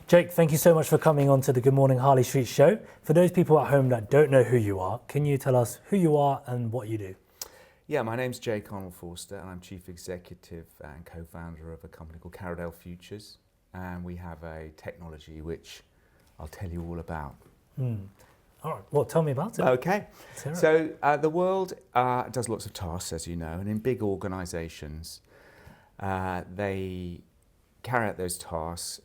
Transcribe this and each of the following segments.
Jake, thank you so much for coming on to the Good Morning Harley Street show. For those people at home that don't know who you are, can you tell us who you are and what you do? Yeah, my name's Jake Arnold-Forster and I'm Chief Executive and Co-founder of a company called Carradale Futures, and we have a technology which I'll tell you all about. All right, well, tell me about it. Okay, Let's hear it. so the world does lots of tasks, as you know, and in big organisations they carry out those tasks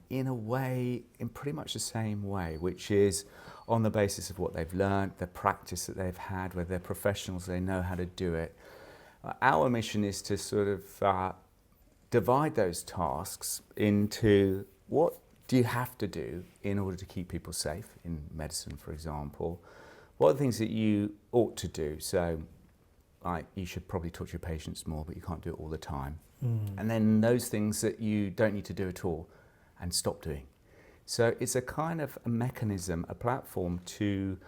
in a way, in pretty much the same way, which is on the basis of what they've learned, the practice that they've had, whether they're professionals, they know how to do it. Our mission is to sort of divide those tasks into what do you have to do in order to keep people safe in medicine, for example. What are the things that you ought to do? So you should probably talk to your patients more, but you can't do it all the time. And then those things that you don't need to do at all and stop doing. So it's a kind of a mechanism, a platform to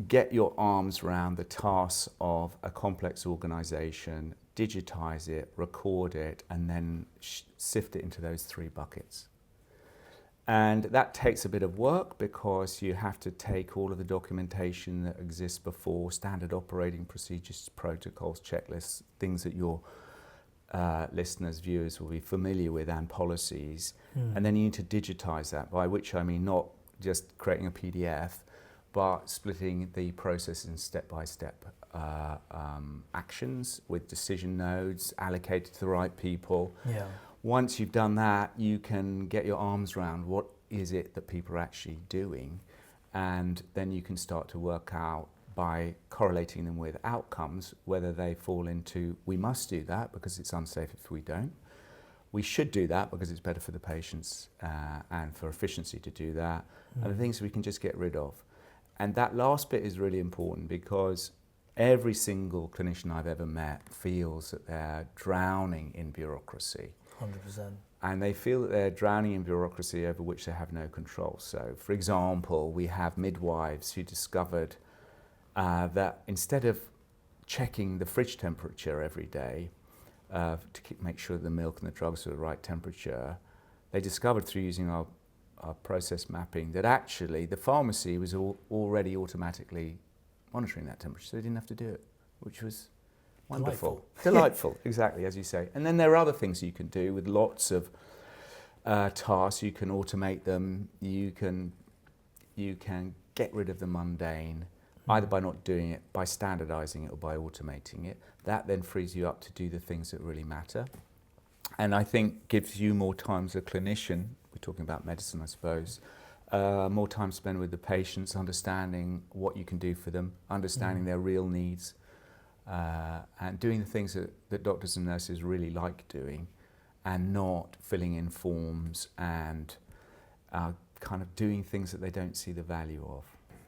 get your arms around the tasks of a complex organisation, digitise it, record it, and then sift it into those three buckets. And that takes a bit of work because you have to take all of the documentation that exists before, standard operating procedures, protocols, checklists, things that your listeners, viewers will be familiar with, and policies. And then you need to digitise that, by which I mean not just creating a PDF, but splitting the process in step-by-step actions with decision nodes allocated to the right people. Yeah. Once you've done that, you can get your arms around what is it that people are actually doing, and then you can start to work out by correlating them with outcomes, whether they fall into, we must do that because it's unsafe if we don't. We should do that because it's better for the patients and for efficiency to do that. And the things we can just get rid of. And that last bit is really important because every single clinician I've ever met feels that they're drowning in bureaucracy. 100%. And they feel that they're drowning in bureaucracy over which they have no control. So, for example, we have midwives who discovered that instead of checking the fridge temperature every day to make sure the milk and the drugs are the right temperature, they discovered through using our process mapping that actually the pharmacy was already automatically monitoring that temperature, so they didn't have to do it, which was wonderful. Delightful, exactly, as you say. And then there are other things you can do with lots of tasks. You can automate them, you can get rid of the mundane, either by not doing it, by standardising it, or by automating it. That then frees you up to do the things that really matter. And I think gives you more time as a clinician, we're talking about medicine I suppose, more time spent with the patients, understanding what you can do for them, understanding their real needs, and doing the things that doctors and nurses really like doing, and not filling in forms and kind of doing things that they don't see the value of.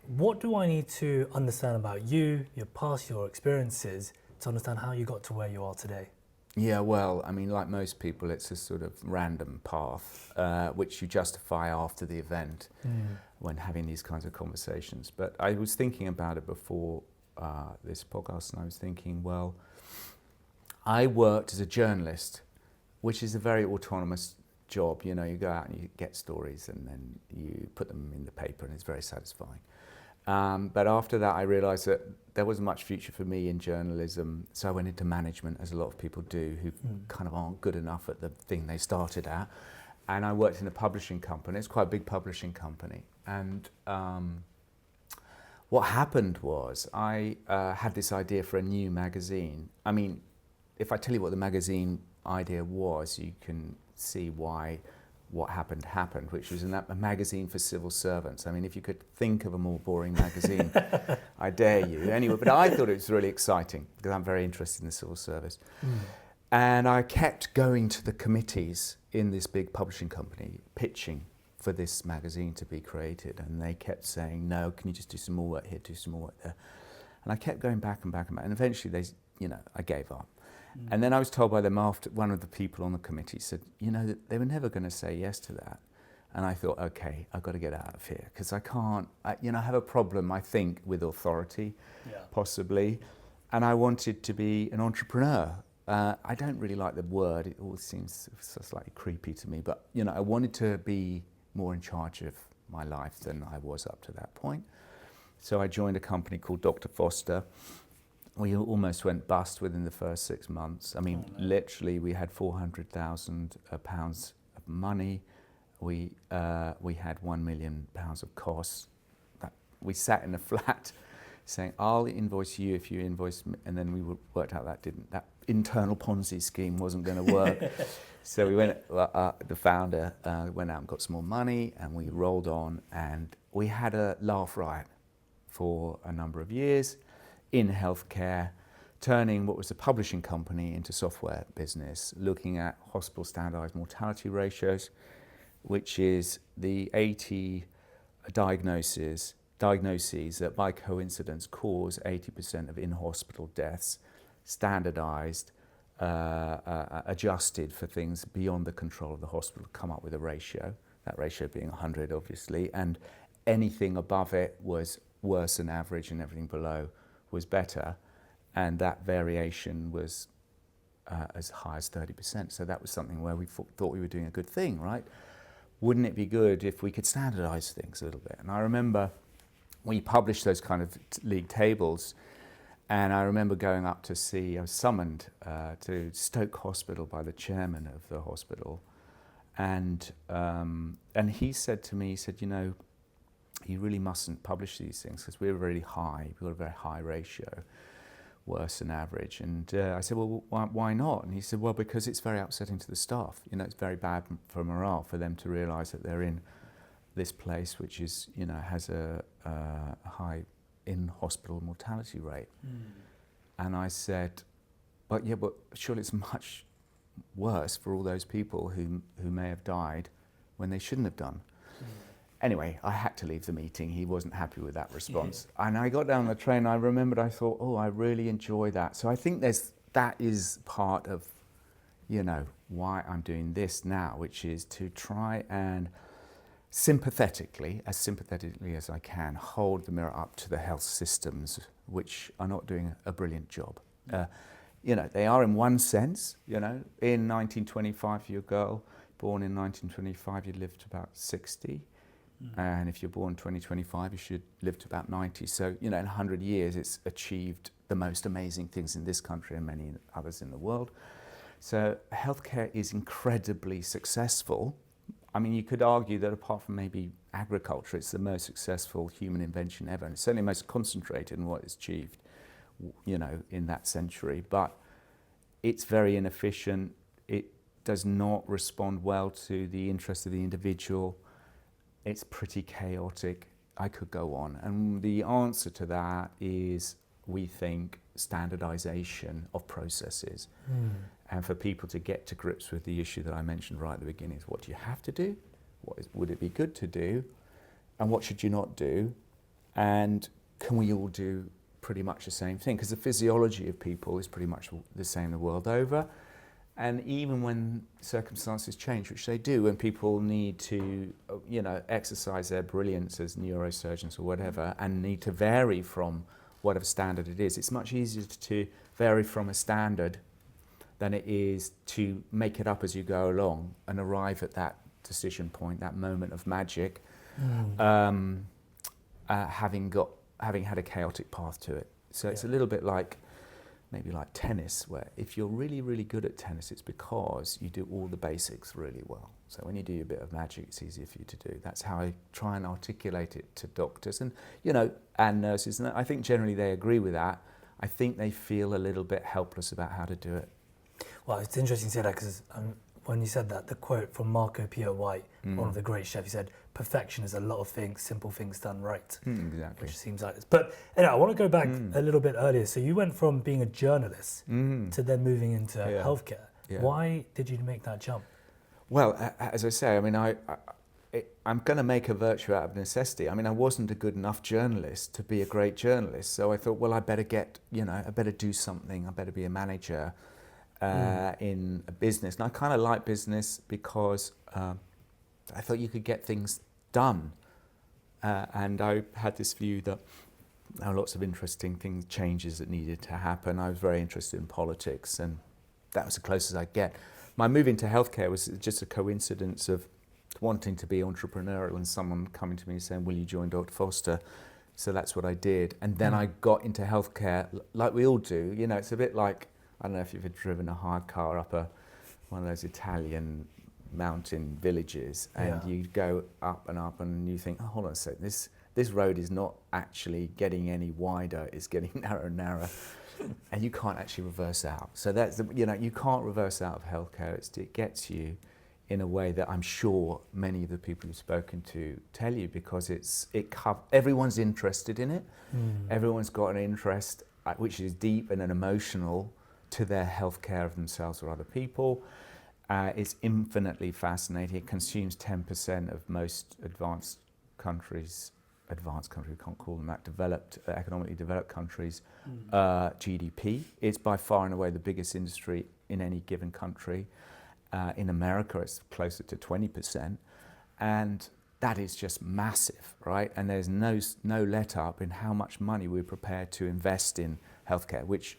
What do I need to understand about you, your past, your experiences, to understand how you got to where you are today? Yeah, well, I mean, like most people, it's a sort of random path, which you justify after the event when having these kinds of conversations. But I was thinking about it before this podcast, and I was thinking, well, I worked as a journalist, which is a very autonomous job. You know, you go out and you get stories and then you put them in the paper, and it's very satisfying. But after that, I realised that there wasn't much future for me in journalism, so I went into management, as a lot of people do, who kind of aren't good enough at the thing they started at. And I worked in a publishing company. It's quite a big publishing company. And what happened was I had this idea for a new magazine. I mean, if I tell you what the magazine idea was, you can see why what happened, which was a magazine for civil servants. I mean, if you could think of a more boring magazine, I dare you. Anyway, but I thought it was really exciting because I'm very interested in the civil service. And I kept going to the committees in this big publishing company, pitching for this magazine to be created. And they kept saying, no, can you just do some more work here, do some more work there? And I kept going back and back and back. And eventually I gave up. And then I was told by them, after one of the people on the committee said, that they were never going to say yes to that. And I thought, okay, I've got to get out of here because I can't, I have a problem, I think, with authority, possibly. And I wanted to be an entrepreneur. I don't really like the word. It all seems so slightly creepy to me. But, you know, I wanted to be more in charge of my life than I was up to that point. So I joined a company called Dr. Foster. We almost went bust within the first 6 months. I mean, literally, we had £400,000 of money. We had £1 million of costs. We sat in a flat saying, I'll invoice you if you invoice me. And then we worked out that internal Ponzi scheme wasn't going to work. So we went, the founder went out and got some more money, and we rolled on, and we had a laugh riot for a number of years in healthcare, turning what was a publishing company into software business, looking at hospital standardized mortality ratios, which is the 80 diagnoses that by coincidence cause 80% of in-hospital deaths, standardized, adjusted for things beyond the control of the hospital, to come up with a ratio, that ratio being 100 obviously, and anything above it was worse than average and everything below was better, and that variation was as high as 30%. So that was something where we thought we were doing a good thing, right? Wouldn't it be good if we could standardize things a little bit? And I remember we published those kind of league tables, and I remember going up to see, I was summoned to Stoke Hospital by the chairman of the hospital, and he said to me, he said, you know, you really mustn't publish these things because we're really high, we've got a very high ratio, worse than average. And I said, well, why not? And he said, well, because it's very upsetting to the staff. You know, it's very bad for morale for them to realise that they're in this place which is, you know, has a high in-hospital mortality rate. And I said, but surely it's much worse for all those people who may have died when they shouldn't have done. Anyway, I had to leave the meeting. He wasn't happy with that response. And I got down the train, I remembered, I thought, oh, I really enjoy that. So I think that is part of, you know, why I'm doing this now, which is to try and sympathetically as I can, hold the mirror up to the health systems, which are not doing a brilliant job. You know, they are in one sense, you know, in 1925, you're a girl, born in 1925, you lived to about 60. And if you're born 2025, you should live to about 90. So, you know, in 100 years, it's achieved the most amazing things in this country and many others in the world. So healthcare is incredibly successful. I mean, you could argue that apart from maybe agriculture, it's the most successful human invention ever. And it's certainly most concentrated in what is achieved, you know, in that century. But it's very inefficient. It does not respond well to the interests of the individual. It's pretty chaotic. I could go on. And the answer to that is, we think, standardization of processes. And for people to get to grips with the issue that I mentioned right at the beginning is, what do you have to do? Would it be good to do? And what should you not do? And can we all do pretty much the same thing? Because the physiology of people is pretty much the same the world over. And even when circumstances change, which they do, when people need to, you know, exercise their brilliance as neurosurgeons or whatever, and need to vary from whatever standard it is, it's much easier to vary from a standard than it is to make it up as you go along and arrive at that decision point, that moment of magic, having had a chaotic path to it. So it's a little bit like, maybe like tennis, where if you're really, really good at tennis, it's because you do all the basics really well. So when you do your bit of magic, it's easier for you to do. That's how I try and articulate it to doctors and, you know, and nurses. And I think generally they agree with that. I think they feel a little bit helpless about how to do it. Well, it's interesting to say that, because when you said that, the quote from Marco Pierre White, one of the great chefs, he said, perfection is a lot of things, simple things done right. Exactly. Which seems like this. But anyway, I want to go back a little bit earlier. So you went from being a journalist to then moving into healthcare. Why did you make that jump? Well, as I say, I mean, I'm going to make a virtue out of necessity. I mean, I wasn't a good enough journalist to be a great journalist. So I thought, well, I better I better do something. I better be a manager in a business. And I kind of like business because I thought you could get things done. And I had this view that there were lots of interesting changes that needed to happen. I was very interested in politics, and that was the closest I get. My move into healthcare was just a coincidence of wanting to be entrepreneurial and someone coming to me saying, will you join Dr. Foster? So that's what I did. And then I got into healthcare like we all do. You know, it's a bit like, I don't know if you've ever driven a hard car up one of those Italian mountain villages, and you go up and you think, oh, hold on a second, this road is not actually getting any wider, it's getting narrower and narrower. And you can't actually reverse out. So that's, you can't reverse out of healthcare. It gets you in a way that I'm sure many of the people you've spoken to tell you, because everyone's interested in it. Everyone's got an interest which is deep and an emotional to their healthcare of themselves or other people. It's infinitely fascinating. It consumes 10% of most advanced countries, we can't call them that, economically developed countries, GDP. It's by far and away the biggest industry in any given country. In America, it's closer to 20%. And that is just massive, right? And there's no let up in how much money we're prepared to invest in healthcare, which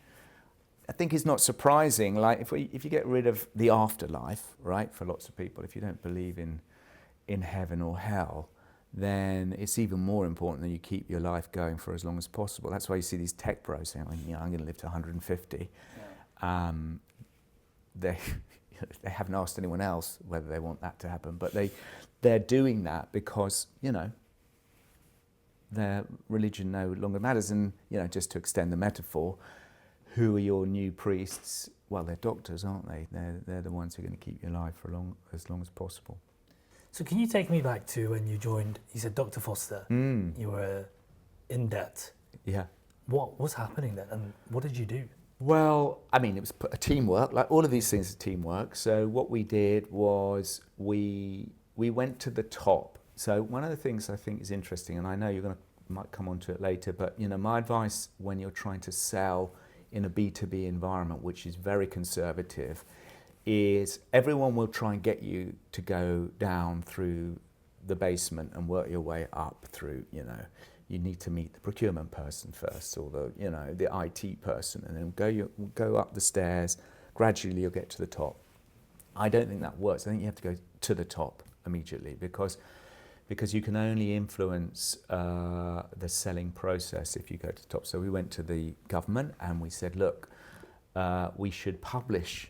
I think is not surprising. Like if you get rid of the afterlife, right, for lots of people, if you don't believe in heaven or hell, then it's even more important that you keep your life going for as long as possible. That's why you see these tech bros saying, I'm going to live to 150. Yeah. They haven't asked anyone else whether they want that to happen, but they're doing that because, their religion no longer matters. And, just to extend the metaphor, who are your new priests? Well, they're doctors, aren't they? They're the ones who are going to keep you alive for as long as possible. So can you take me back to when you joined, you said Dr. Foster, you were in debt. Yeah. What was happening then, and what did you do? Well, it was a teamwork, like all of these things are teamwork. So what we did was we went to the top. So one of the things I think is interesting, and I know might come on to it later, but my advice when you're trying to sell in a B2B environment, which is very conservative, is everyone will try and get you to go down through the basement and work your way up through, you need to meet the procurement person first, or the IT person, and then go up the stairs. Gradually you'll get to the top. I don't think that works. I think you have to go to the top immediately, because you can only influence the selling process if you go to the top. So we went to the government and we said, look, we should publish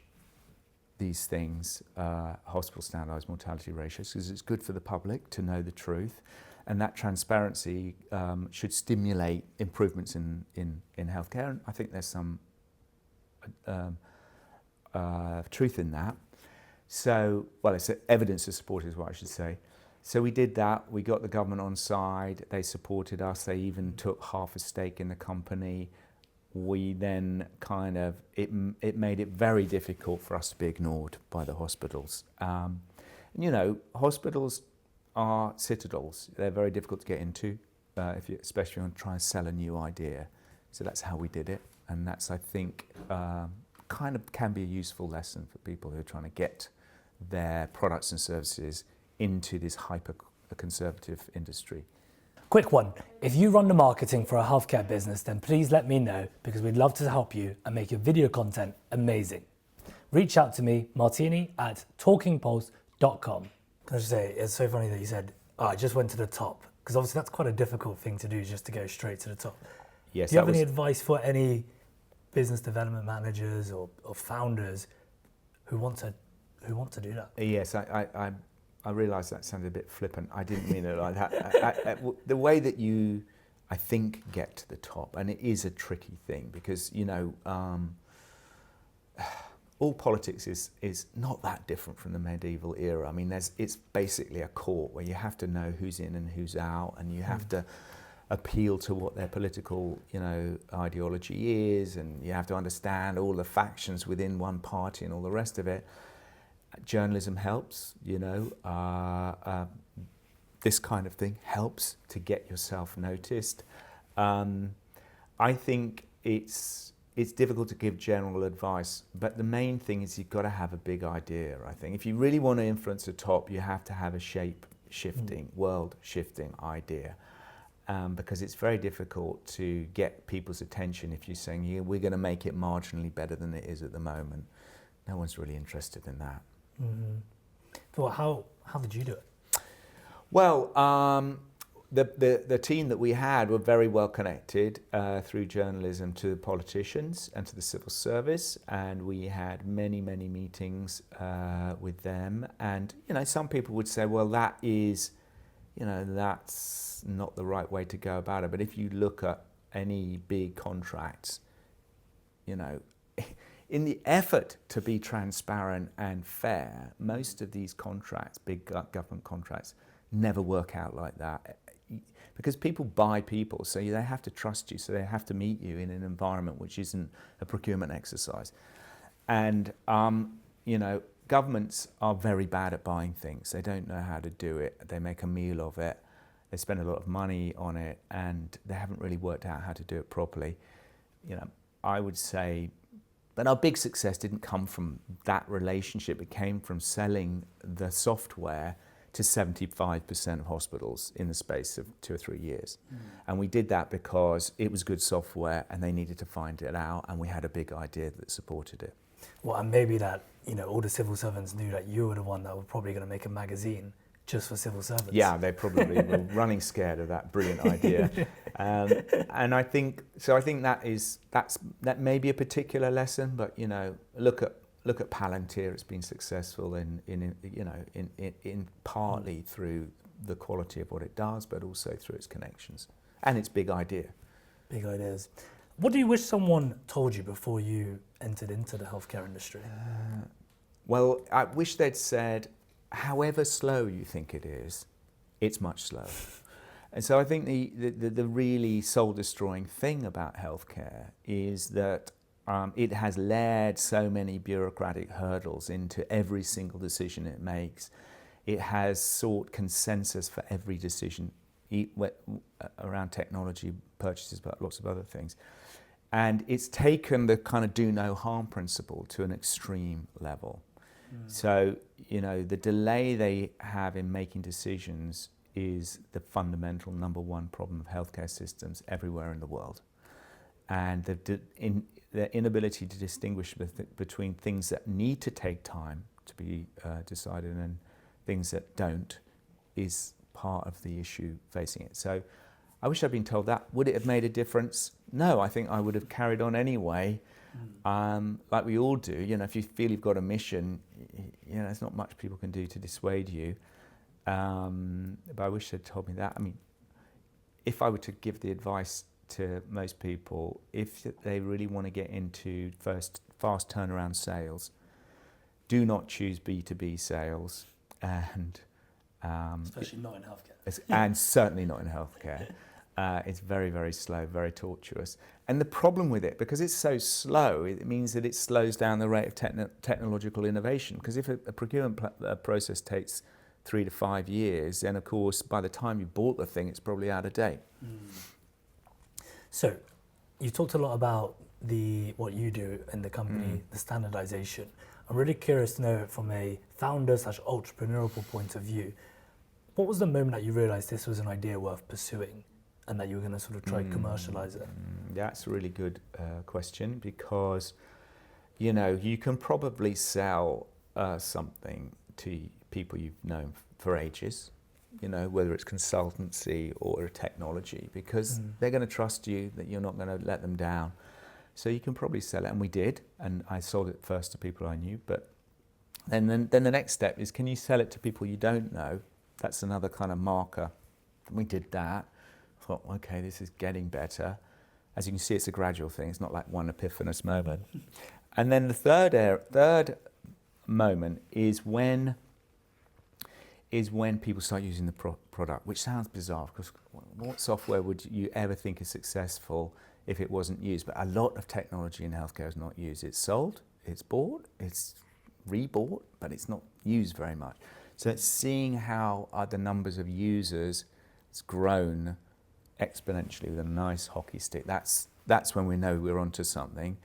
these things, hospital standardised mortality ratios, because it's good for the public to know the truth, and that transparency should stimulate improvements in healthcare. And I think there's some truth in that. So, it's evidence to support is what I should say. So we did that. We got the government on side. They supported us. They even took half a stake in the company. We then it made it very difficult for us to be ignored by the hospitals. Hospitals are citadels. They're very difficult to get into, especially if you want to try and sell a new idea. So that's how we did it. And that's, I think, can be a useful lesson for people who are trying to get their products and services into this hyper-conservative industry. Quick one, if you run the marketing for a healthcare business, then please let me know, because we'd love to help you and make your video content amazing. Reach out to me, martini@talkingpulse.com. Can I just say, it's so funny that you said, I just went to the top, because obviously that's quite a difficult thing to do, just to go straight to the top. Yes. Do you have any advice for any business development managers or founders who want to do that? Yes, I realise that sounded a bit flippant. I didn't mean it like that. The way that you, I think, get to the top, and it is a tricky thing, because, all politics is not that different from the medieval era. It's basically a court where you have to know who's in and who's out, and you have to appeal to what their political, ideology is, and you have to understand all the factions within one party and all the rest of it. Journalism helps, this kind of thing helps to get yourself noticed. I think it's difficult to give general advice, but the main thing is you've got to have a big idea, I think. If you really want to influence the top, you have to have a shape-shifting, world-shifting idea. Because it's very difficult to get people's attention if you're saying, we're going to make it marginally better than it is at the moment. No one's really interested in that. Well, how did you do it? Well, the team that we had were very well connected through journalism to politicians and to the civil service, and we had many meetings with them. And some people would say, well, that is, that's not the right way to go about it. But if you look at any big contracts, in the effort to be transparent and fair, most of these contracts, big government contracts, never work out like that. Because people buy people, so they have to trust you, so they have to meet you in an environment which isn't a procurement exercise. And, governments are very bad at buying things. They don't know how to do it. They make a meal of it. They spend a lot of money on it, and they haven't really worked out how to do it properly. I would say, but our big success didn't come from that relationship. It came from selling the software to 75% of hospitals in the space of 2 or 3 years. And we did that because it was good software and they needed to find it out, and we had a big idea that supported it. Well, and maybe that, all the civil servants knew that you were the one that were probably going to make a magazine just for civil servants. Yeah, they probably were running scared of that brilliant idea. And I think that may be a particular lesson, but look at Palantir. It's been successful in partly through the quality of what it does, but also through its connections and its big idea. Big ideas. What do you wish someone told you before you entered into the healthcare industry? Well, I wish they'd said, however slow you think it is, it's much slower. And so I think the really soul-destroying thing about healthcare is that it has layered so many bureaucratic hurdles into every single decision it makes. It has sought consensus for every decision around technology purchases, but lots of other things. And it's taken the kind of do no harm principle to an extreme level. So, the delay they have in making decisions is the fundamental number one problem of healthcare systems everywhere in the world. And the inability to distinguish between things that need to take time to be decided and things that don't is part of the issue facing it. So I wish I'd been told that. Would it have made a difference? No, I think I would have carried on anyway. Like we all do, if you feel you've got a mission, there's not much people can do to dissuade you. But I wish they'd told me that. I mean, if I were to give the advice to most people, if they really want to get into fast turnaround sales, do not choose B2B sales, and Especially not in healthcare. And certainly not in healthcare. It's very, very slow, very tortuous. And the problem with it, because it's so slow, it means that it slows down the rate of technological innovation. Because if a procurement process takes 3 to 5 years, then of course, by the time you bought the thing, it's probably out of date. So, you talked a lot about what you do in the company, the standardization. I'm really curious to know from a founder/entrepreneurial point of view, what was the moment that you realized this was an idea worth pursuing and that you were going to sort of try to commercialize it? That's a really good question, because, you can probably sell something to people you've known for ages, whether it's consultancy or technology, because they're going to trust you, that you're not going to let them down. So you can probably sell it, and we did, and I sold it first to people I knew, but then the next step is, can you sell it to people you don't know? That's another kind of marker. We did that. I thought, okay, this is getting better. As you can see, it's a gradual thing. It's not like one epiphanous moment. And then the third moment is when people start using the product, which sounds bizarre, because what software would you ever think is successful if it wasn't used? But a lot of technology in healthcare is not used. It's sold, it's bought, it's rebought, but it's not used very much. So it's seeing how the numbers of users has grown exponentially with a nice hockey stick. That's when we know we're onto something.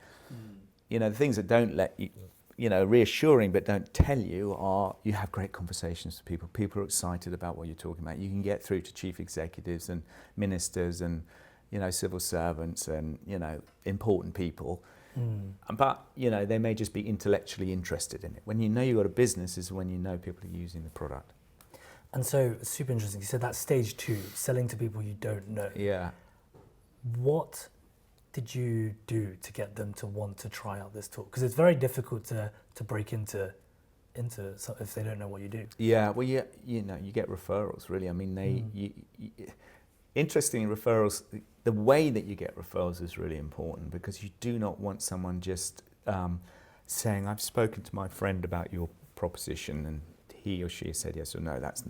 The things that don't let you, reassuring but don't tell you are, you have great conversations with people. People are excited about what you're talking about. You can get through to chief executives and ministers and, civil servants and, important people. But, you know, they may just be intellectually interested in it. When you know you've got a business is when you know people are using the product. And so, super interesting. You said that's stage 2, selling to people you don't know. Yeah. What did you do to get them to want to try out this tool? Because it's very difficult to break into if they don't know what you do. Yeah, well, you know, you get referrals, really. I mean, interestingly, referrals, the way that you get referrals is really important, because you do not want someone just saying, I've spoken to my friend about your proposition and he or she said yes or no. That's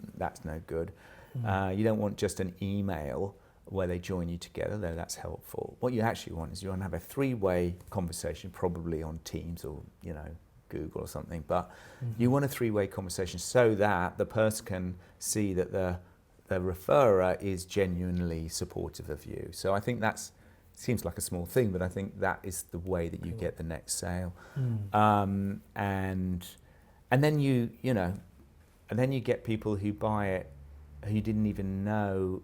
no good. You don't want just an email where they join you together, though that's helpful. What you actually want is you want to have a 3-way conversation, probably on Teams or, you know, Google or something, but you want a 3-way conversation so that the person can see that the referrer is genuinely supportive of you. So I think seems like a small thing, but I think that is the way that you get the next sale. And then you get people who buy it who you didn't even know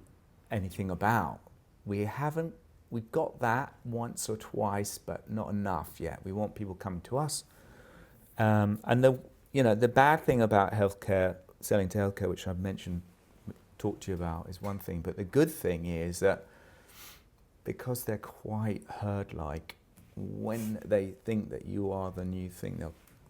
anything about. We've got that once or twice, but not enough yet. We want people coming to us. And the bad thing about healthcare, selling to healthcare, which I've talked to you about, is one thing. But the good thing is that because they're quite herd-like, when they think that you are the new thing,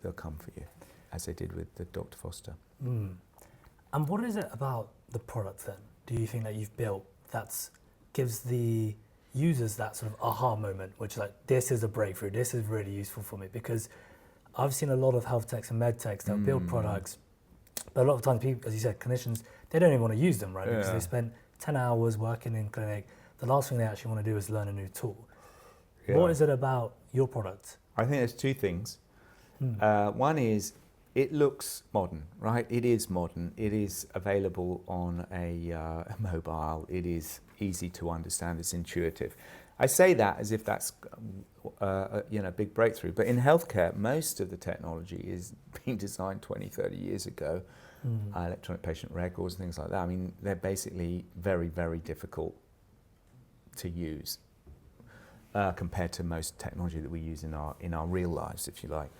they'll come for you, as they did with the Dr. Foster. And what is it about the product then, do you think, that you've built that gives the users that sort of aha moment, which is like, this is a breakthrough, this is really useful for me? Because I've seen a lot of health techs and med techs that build products, but a lot of times people, as you said, clinicians, they don't even want to use them, right? Because they spend 10 hours working in clinic. The last thing they actually want to do is learn a new tool. Yeah. What is it about your product? I think there's 2 things. One is, it looks modern, right? It is modern. It is available on a mobile. It is easy to understand. It's intuitive. I say that as if that's a big breakthrough. But in healthcare, most of the technology is being designed 20, 30 years ago. Electronic patient records, things like that. I mean, they're basically very, very difficult to use compared to most technology that we use in our real lives, if you like.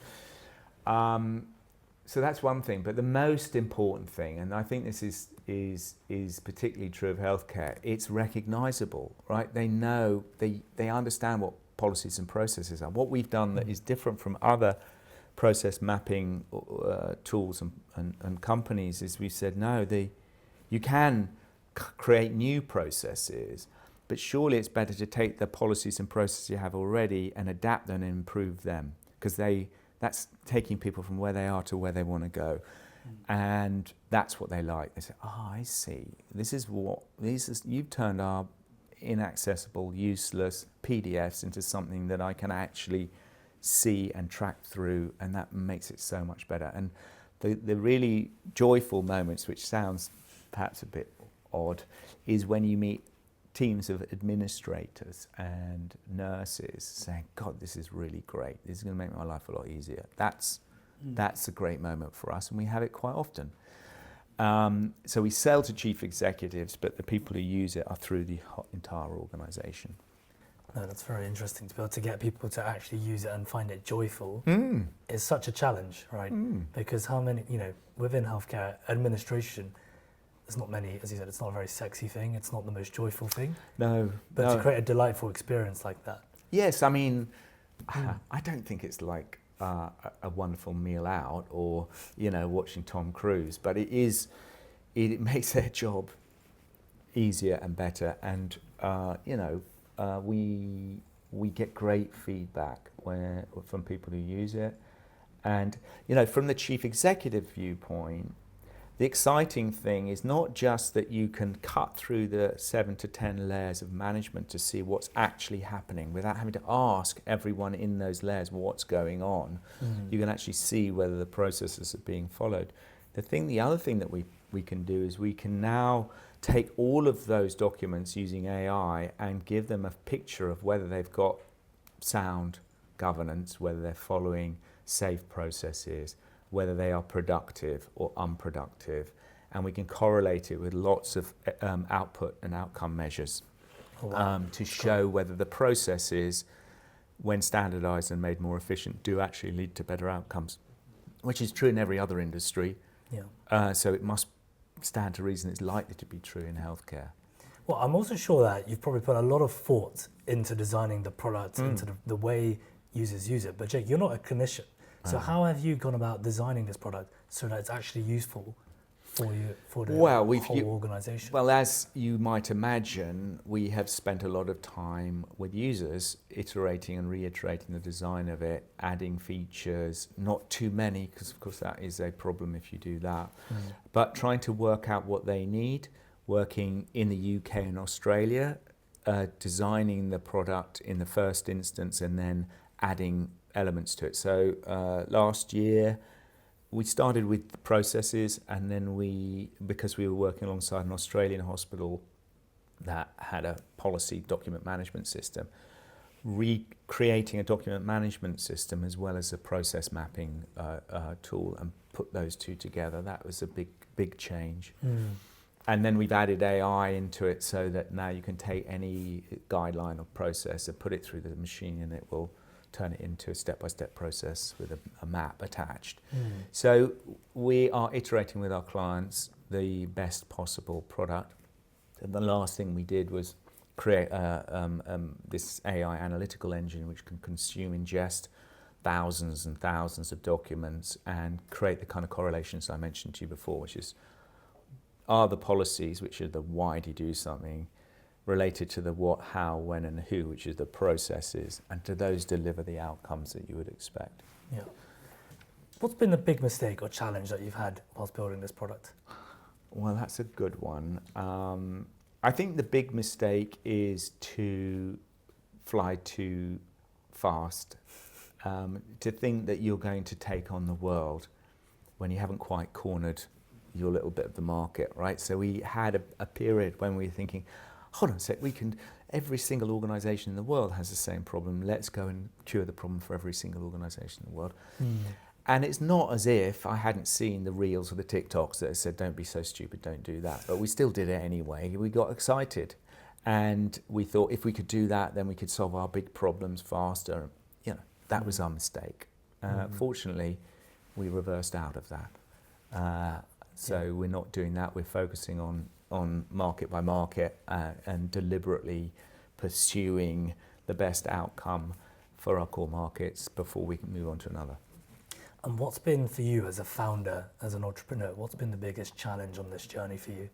So that's one thing, but the most important thing, and I think this is particularly true of healthcare, it's recognizable, right? They know, they understand what policies and processes are. What we've done that is different from other process mapping tools and companies is we've said, no, you can create new processes, but surely it's better to take the policies and processes you have already and adapt them and improve them, because that's taking people from where they are to where they want to go. And that's what they like. They say, I see. You've turned our inaccessible, useless PDFs into something that I can actually see and track through, and that makes it so much better. And the really joyful moments, which sounds perhaps a bit odd, is when you meet teams of administrators and nurses saying, God, this is really great. This is going to make my life a lot easier. That's a great moment for us, and we have it quite often. So we sell to chief executives, but the people who use it are through the entire organisation. No, that's very interesting to be able to get people to actually use it and find it joyful. Is such a challenge, right? Because how many, within healthcare administration, there's not many, as you said, it's not a very sexy thing, it's not the most joyful thing. No. But to create a delightful experience like that. Yes, I mean, I don't think it's like a wonderful meal out or, watching Tom Cruise, but it makes their job easier and better. And, we get great feedback from people who use it. And, from the chief executive viewpoint, the exciting thing is not just that you can cut through the 7 to 10 layers of management to see what's actually happening without having to ask everyone in those layers what's going on. You can actually see whether the processes are being followed. The other thing that we can do is we can now take all of those documents using AI and give them a picture of whether they've got sound governance, whether they're following safe processes, whether they are productive or unproductive, and we can correlate it with lots of output and outcome measures to show whether the processes when standardized and made more efficient, do actually lead to better outcomes, which is true in every other industry. Yeah. So it must stand to reason it's likely to be true in healthcare. Well, I'm also sure that you've probably put a lot of thought into designing the product, into the way users use it. But Jake, you're not a clinician. So how have you gone about designing this product so that it's actually useful for you, for the whole organization? Well, as you might imagine, we have spent a lot of time with users iterating and reiterating the design of it, adding features, not too many, because of course that is a problem if you do that, but trying to work out what they need, working in the UK and Australia, designing the product in the first instance and then adding elements to it. So last year, we started with the processes, and then because we were working alongside an Australian hospital that had a policy document management system, recreating a document management system as well as a process mapping tool and put those two together. That was a big change. And then we've added AI into it so that now you can take any guideline or process and put it through the machine and it will turn it into a step-by-step process with a map attached. So we are iterating with our clients the best possible product. And the last thing we did was create this AI analytical engine which can ingest thousands and thousands of documents and create the kind of correlations I mentioned to you before, which is, are the policies, which are the why do you do something, related to the what, how, when and who, which is the processes, and do those deliver the outcomes that you would expect? Yeah. What's been the big mistake or challenge that you've had whilst building this product? Well, that's a good one. I think the big mistake is to fly too fast, to think that you're going to take on the world when you haven't quite cornered your little bit of the market, right? So we had a period when we were thinking, hold on a sec, every single organisation in the world has the same problem. Let's go and cure the problem for every single organisation in the world. And it's not as if I hadn't seen the reels or the TikToks that said, don't be so stupid, don't do that. But we still did it anyway. We got excited. And we thought if we could do that, then we could solve our big problems faster. You know, that was our mistake. Fortunately, we reversed out of that. So we're not doing that. We're focusing on market by market and deliberately pursuing the best outcome for our core markets before we can move on to another. And what's been for you as a founder, as an entrepreneur, what's been the biggest challenge on this journey for you?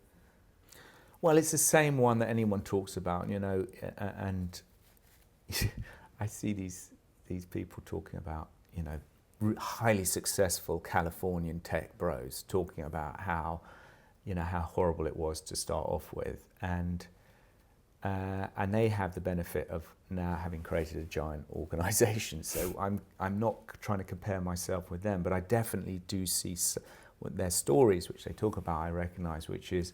Well, it's the same one that anyone talks about, you know, and I see these people talking about, you know, highly successful Californian tech bros talking about how horrible it was to start off with, and they have the benefit of now having created a giant organisation. So I'm not trying to compare myself with them, but I definitely do see their stories, which they talk about. I recognise, which is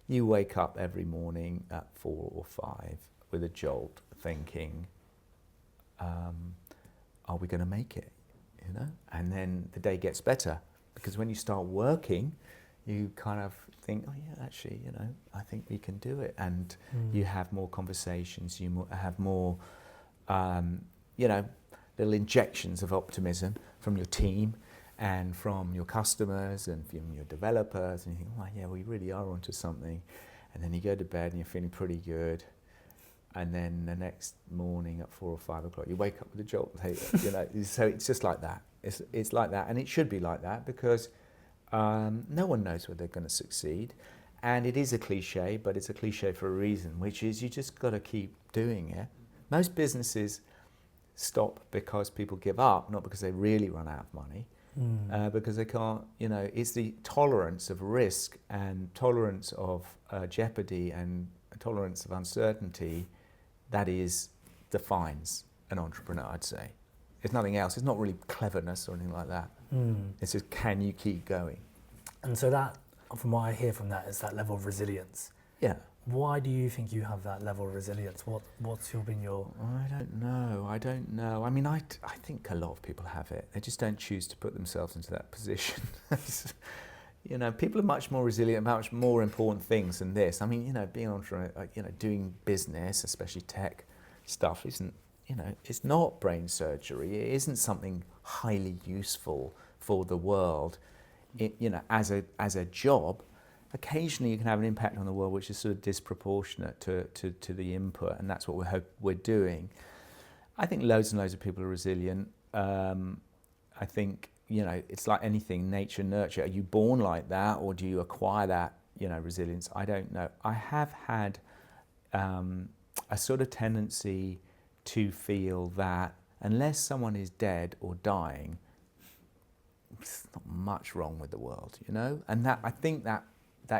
you wake up every morning at 4 or 5 with a jolt, thinking, "Are we going to make it?" You know, and then the day gets better because when you start working, you kind of think, oh yeah, actually, you know, I think we can do it. And you have more conversations, you have more, you know, little injections of optimism from your team and from your customers and from your developers. And you think, oh yeah, we really are onto something. And then you go to bed and you're feeling pretty good. And then the next morning at 4 or 5 o'clock, you wake up with a jolt. You know, so it's just like that. It's like that, and it should be like that because no one knows whether they're going to succeed. And it is a cliche, but it's a cliche for a reason, which is you just got to keep doing it. Most businesses stop because people give up, not because they really run out of money, because they can't, you know, it's the tolerance of risk and tolerance of jeopardy and tolerance of uncertainty that defines an entrepreneur, I'd say. It's nothing else. It's not really cleverness or anything like that. It's just, can you keep going? And so that, from what I hear from that, is that level of resilience. Yeah. Why do you think you have that level of resilience? What's been your... I don't know. I mean, I think a lot of people have it. They just don't choose to put themselves into that position. You know, people are much more resilient about much more important things than this. I mean, you know, being an entrepreneur, you know, doing business, especially tech stuff, isn't it's not brain surgery. It isn't something highly useful for the world. As a job, occasionally you can have an impact on the world which is sort of disproportionate to the input, and that's what we're doing. I think loads and loads of people are resilient. I think, it's like anything, nature, nurture. Are you born like that, or do you acquire that, resilience? I don't know. I have had a sort of tendency to feel that unless someone is dead or dying, there's not much wrong with the world, And that, I think that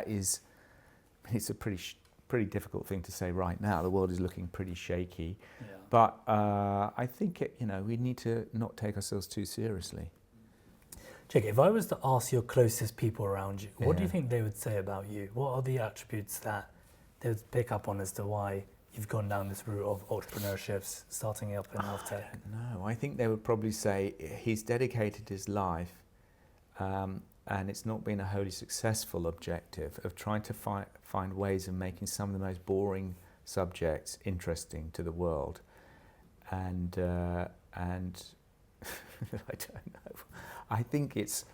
is, it's a pretty difficult thing to say right now. The world is looking pretty shaky. Yeah. But I think, we need to not take ourselves too seriously. Jake, if I was to ask your closest people around you, what do you think they would say about you? What are the attributes that they would pick up on as to why you've gone down this route of entrepreneurship, starting up in health tech? I don't know. I think they would probably say he's dedicated his life, and it's not been a wholly successful objective of trying to find ways of making some of the most boring subjects interesting to the world. And I don't know. I think it's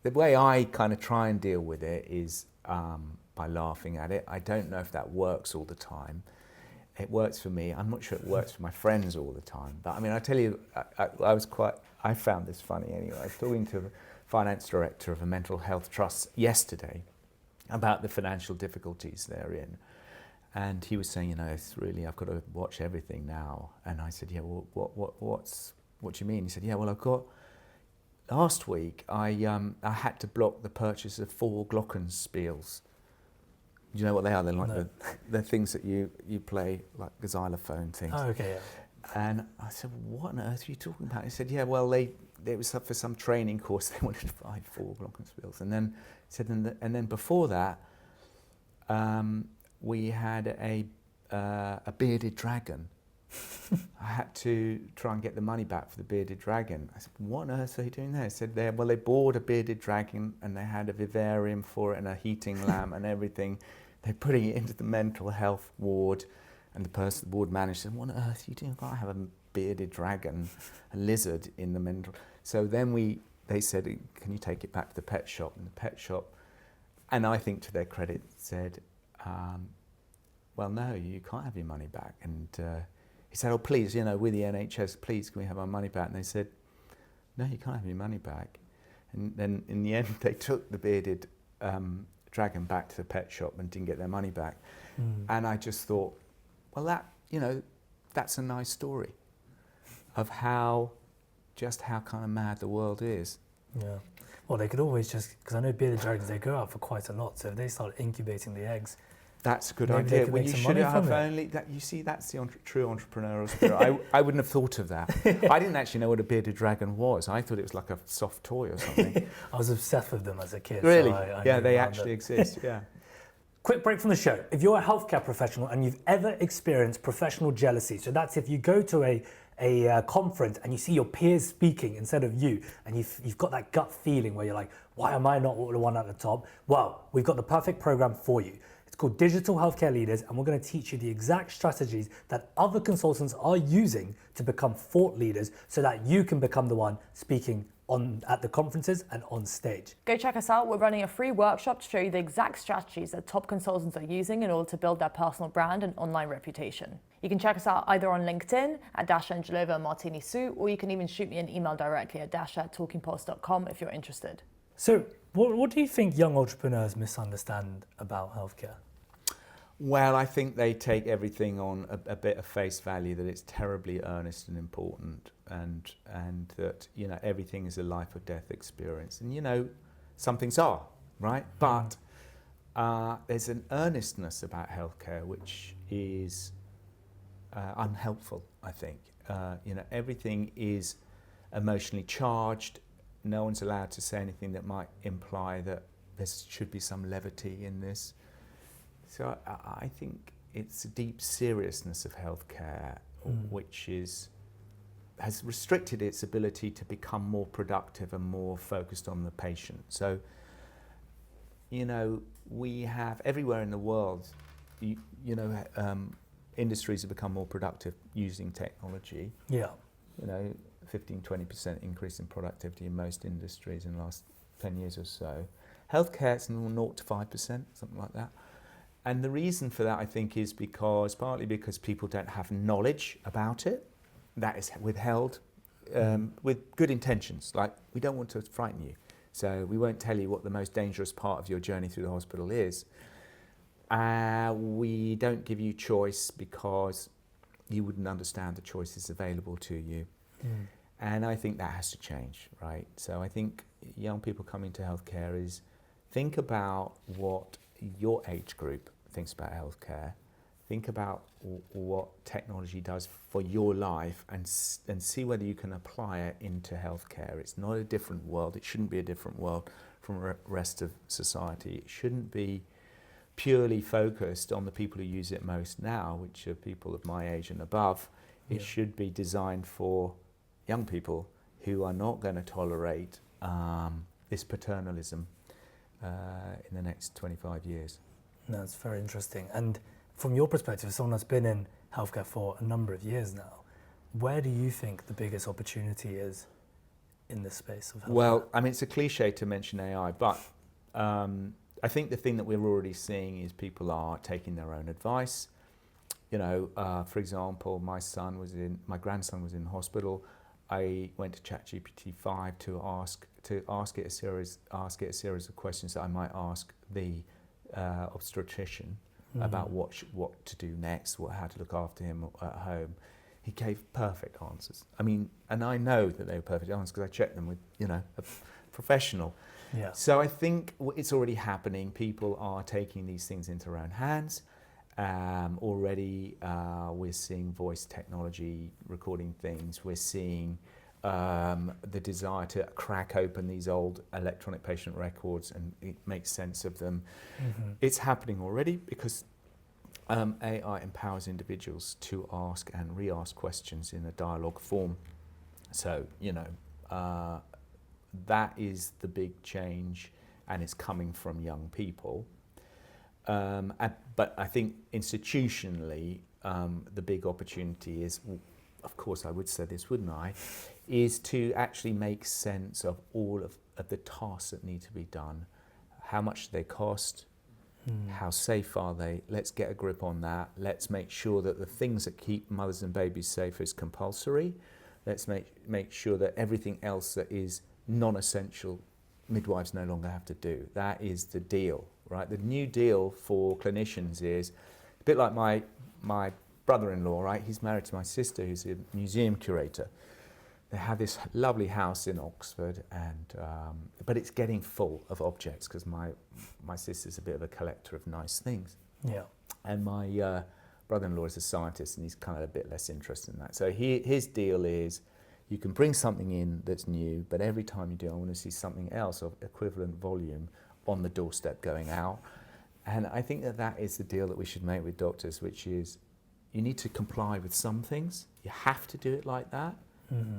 the way I kind of try and deal with it is by laughing at it. I don't know if that works all the time. It works for me. I'm not sure it works for my friends all the time. But I mean, I tell you, I found this funny anyway. I was talking to the finance director of a mental health trust yesterday about the financial difficulties they're in. And he was saying, it's really, I've got to watch everything now. And I said, yeah, well, what do you mean? He said, yeah, well, last week I had to block the purchase of 4 glockenspiels. Do you know what they are? They're like the things that you play, like the xylophone things. Oh, okay, yeah. And I said, what on earth are you talking about? He said, yeah, well, it was for some training course. They wanted to buy 4 glockenspiels. And then he said, and then before that, we had a bearded dragon. I had to try and get the money back for the bearded dragon. I said, what on earth are you doing there? He said, they bought a bearded dragon and they had a vivarium for it and a heating lamp and everything. They're putting it into the mental health ward, and the ward manager said, what on earth are you doing? I can't have a bearded dragon, a lizard in the mental. So then they said, can you take it back to the pet shop? And the pet shop, and I think to their credit, said, well, no, you can't have your money back. And he said, oh, please, we're the NHS, please, can we have our money back? And they said, no, you can't have your money back. And then in the end, they took the bearded dragon back to the pet shop and didn't get their money back. And I just thought, well, that's a nice story of how kind of mad the world is. Yeah. Well, they could always because I know bearded dragons, they go out for quite a lot. So if they start incubating the eggs, that's a good maybe idea. Well, you should have only that. You see, that's the true entrepreneurial spirit. I wouldn't have thought of that. I didn't actually know what a bearded dragon was. I thought it was like a soft toy or something. I was obsessed with them as a kid. Really? So I yeah, they actually exist. Yeah. Quick break from the show. If you're a healthcare professional and you've ever experienced professional jealousy, so that's if you go to a conference and you see your peers speaking instead of you, and you've got that gut feeling where you're like, why am I not the one at the top? Well, we've got the perfect program for you. It's called Digital Healthcare Leaders, and we're going to teach you the exact strategies that other consultants are using to become thought leaders so that you can become the one speaking at the conferences and on stage. Go check us out. We're running a free workshop to show you the exact strategies that top consultants are using in order to build their personal brand and online reputation. You can check us out either on LinkedIn at Dasha Angelova and Martini Sue, or you can even shoot me an email directly at dasha@talkingpulse.com if you're interested. So what do you think young entrepreneurs misunderstand about healthcare? Well, I think they take everything on a bit of face value, that it's terribly earnest and important, and that everything is a life or death experience. And some things are, right? But there's an earnestness about healthcare which is unhelpful, I think. Everything is emotionally charged. No one's allowed to say anything that might imply that there should be some levity in this. So I think it's a deep seriousness of healthcare which has restricted its ability to become more productive and more focused on the patient. So, we have everywhere in the world, industries have become more productive using technology. Yeah. 15-20% increase in productivity in most industries in the last 10 years or so. Healthcare, it's 0 to 5%, something like that. And the reason for that, I think, is partly because people don't have knowledge about it. That is withheld with good intentions. Like, we don't want to frighten you, so we won't tell you what the most dangerous part of your journey through the hospital is. We don't give you choice because you wouldn't understand the choices available to you. And I think that has to change, right? So I think young people coming to healthcare is think about what your age group thinks about healthcare. Think about what technology does for your life and see whether you can apply it into healthcare. It's not a different world. It shouldn't be a different world from the rest of society. It shouldn't be purely focused on the people who use it most now, which are people of my age and above. It should be designed for young people who are not going to tolerate this paternalism in the next 25 years. That's very interesting. And from your perspective, someone that's been in healthcare for a number of years now, where do you think the biggest opportunity is in this space of healthcare? Well, I mean, it's a cliche to mention AI, but I think the thing that we're already seeing is people are taking their own advice. For example, my grandson was in hospital. I went to ChatGPT-5 to ask it a series of questions that I might ask the obstetrician about what to do next, how to look after him at home. He gave perfect answers. I mean, and I know that they were perfect answers because I checked them with a professional. Yeah. So I think it's already happening. People are taking these things into their own hands. Already we're seeing voice technology recording things. We're seeing the desire to crack open these old electronic patient records and make sense of them. It's happening already because AI empowers individuals to ask and re-ask questions in a dialogue form. So, that is the big change, and it's coming from young people. But I think institutionally, the big opportunity is, of course I would say this, wouldn't I, is to actually make sense of all of the tasks that need to be done. How much do they cost? How safe are they? Let's get a grip on that. Let's make sure that the things that keep mothers and babies safe is compulsory. Let's make sure that everything else that is non-essential, midwives no longer have to do. That is the deal, right? The new deal for clinicians is a bit like my brother-in-law, right? He's married to my sister, who's a museum curator. They have this lovely house in Oxford, but it's getting full of objects because my sister's a bit of a collector of nice things. Yeah. And my brother-in-law is a scientist, and he's kind of a bit less interested in that. So his deal is, you can bring something in that's new, but every time you do, I want to see something else of equivalent volume on the doorstep going out. And I think that is the deal that we should make with doctors, which is you need to comply with some things. You have to do it like that.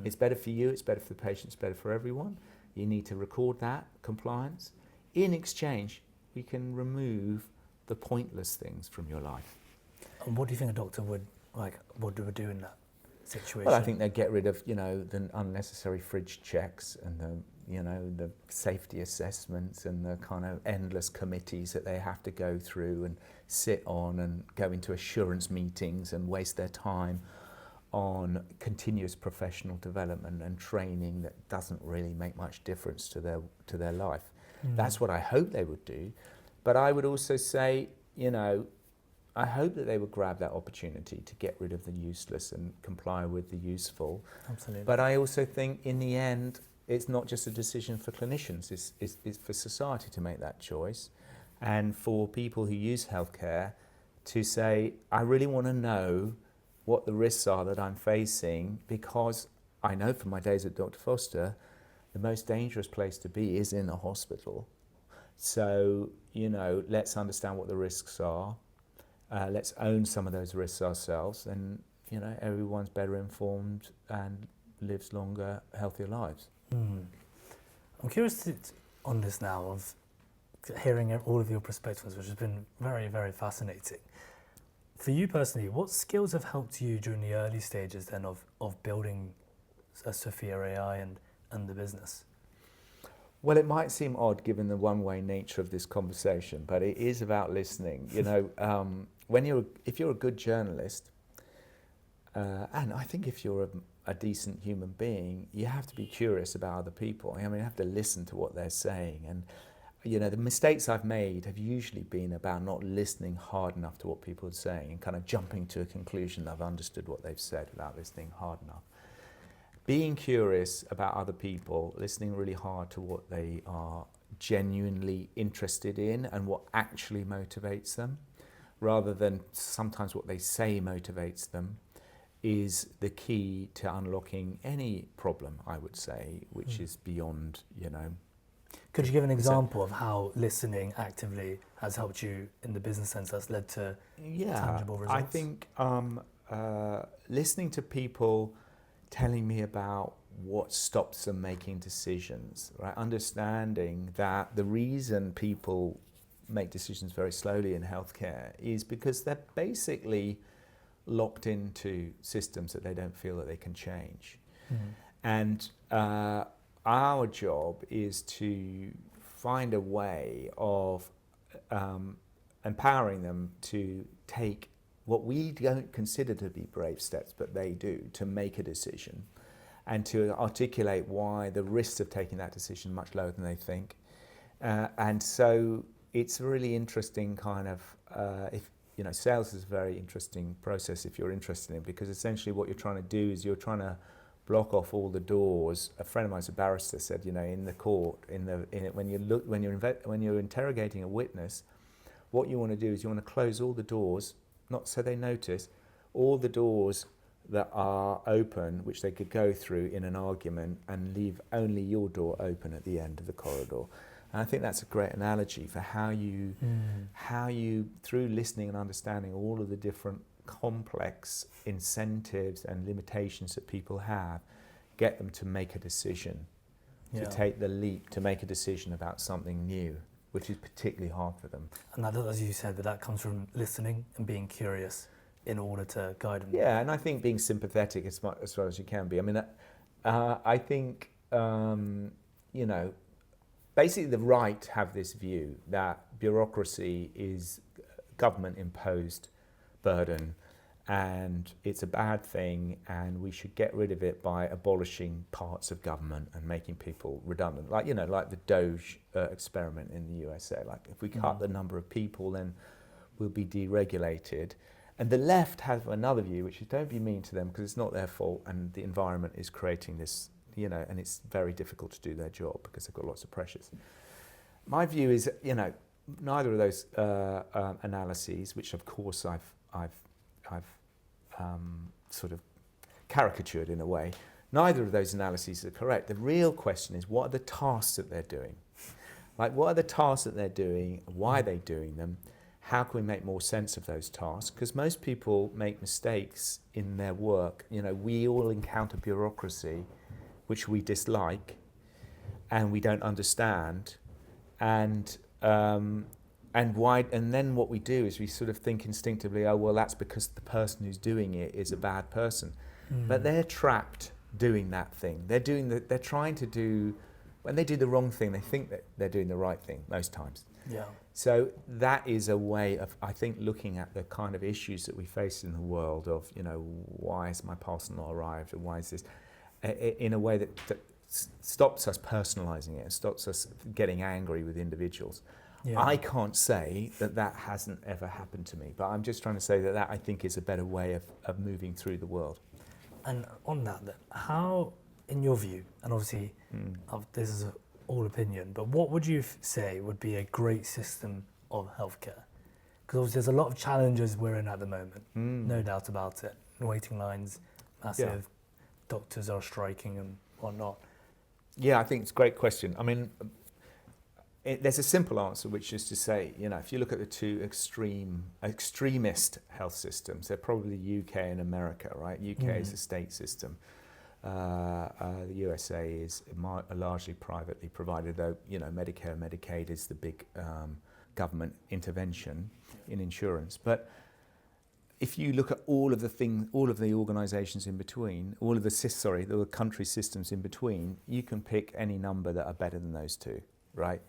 It's better for you, it's better for the patient, it's better for everyone. You need to record that compliance. In exchange, we can remove the pointless things from your life. And what do you think a doctor would do in that situation? Well, I think they'd get rid of, the unnecessary fridge checks and the safety assessments and the kind of endless committees that they have to go through and sit on and go into assurance meetings and waste their time on continuous professional development and training that doesn't really make much difference to their life. That's what I hope they would do. But I would also say, I hope that they would grab that opportunity to get rid of the useless and comply with the useful. Absolutely. But I also think in the end, it's not just a decision for clinicians, it's for society to make that choice. And for people who use healthcare to say, I really want to know what the risks are that I'm facing, because I know from my days at Dr. Foster, the most dangerous place to be is in a hospital. So, let's understand what the risks are. Let's own some of those risks ourselves, and everyone's better informed and lives longer, healthier lives. I'm curious on this now, of hearing all of your perspectives, which has been very, very fascinating. For you personally, what skills have helped you during the early stages then of building a Sophia AI and the business? Well, it might seem odd given the one-way nature of this conversation, but it is about listening. You know, if you're a good journalist, and I think if you're a decent human being, you have to be curious about other people. I mean, you have to listen to what they're saying. And, you know, the mistakes I've made have usually been about not listening hard enough to what people are saying and kind of jumping to a conclusion that I've understood what they've said without listening hard enough. Being curious about other people, listening really hard to what they are genuinely interested in and what actually motivates them, rather than sometimes what they say motivates them, is the key to unlocking any problem, I would say, which is beyond, you know. Could you give an example of how listening actively has helped you in the business sense that's led to tangible results? I think listening to people telling me about what stops them making decisions, right? Understanding that the reason people make decisions very slowly in healthcare is because they're basically locked into systems that they don't feel that they can change. And our job is to find a way of empowering them to take what we don't consider to be brave steps, but they do, to make a decision and to articulate why the risks of taking that decision are much lower than they think. And so it's a really interesting kind of, you know, sales is a very interesting process if you're interested in it, because essentially what you're trying to do is you're trying to block off all the doors. A friend of mine's a barrister said, you know, in the court, when you're interrogating a witness, what you want to do is you want to close all the doors, not so they notice, all the doors that are open, which they could go through in an argument, and leave only your door open at the end of the corridor. And I think that's a great analogy for how you, through listening and understanding all of the different complex incentives and limitations that people have, get them to make a decision, to take the leap, to make a decision about something new, which is particularly hard for them. And that, as you said, that comes from listening and being curious in order to guide them. Yeah, and I think being sympathetic as far as you can be. I mean, I think, you know, basically the right have this view that bureaucracy is government-imposed burden and it's a bad thing and we should get rid of it by abolishing parts of government and making people redundant. Like, you know, like the Doge experiment in the USA. Like, if we cut the number of people, then we'll be deregulated. And the left have another view, which is don't be mean to them because it's not their fault and the environment is creating this, you know, and it's very difficult to do their job because they've got lots of pressures. My view is, you know, neither of those analyses, which of course I've sort of caricatured in a way, neither of those analyses are correct. The real question is, what are the tasks that they're doing? Like, what are the tasks that they're doing? Why are they doing them? How can we make more sense of those tasks? Because most people make mistakes in their work. You know, we all encounter bureaucracy, which we dislike, and we don't understand, and why? And then what we do is we sort of think instinctively, oh well, that's because the person who's doing it is a bad person, but they're trapped doing that thing. They're trying to do. When they do the wrong thing, they think that they're doing the right thing most times. Yeah. So that is a way of, I think, looking at the kind of issues that we face in the world of, you know, why has my parcel not arrived, or why is this, in a way that stops us personalising it, and stops us getting angry with individuals. Yeah. I can't say that that hasn't ever happened to me, but I'm just trying to say that I think is a better way of moving through the world. And on that then, how, in your view, and obviously this is all opinion, but what would you say would be a great system of healthcare? Because obviously there's a lot of challenges we're in at the moment, no doubt about it. Waiting lines, massive, doctors are striking and whatnot. Yeah, I think it's a great question. I mean, there's a simple answer, which is to say, you know, if you look at the two extremist health systems, they're probably the UK and America, right? UK is a state system. The USA is largely privately provided, though, you know, Medicare and Medicaid is the big government intervention in insurance. But, if you look at all of the organisations in between, the country systems in between, you can pick any number that are better than those two, right?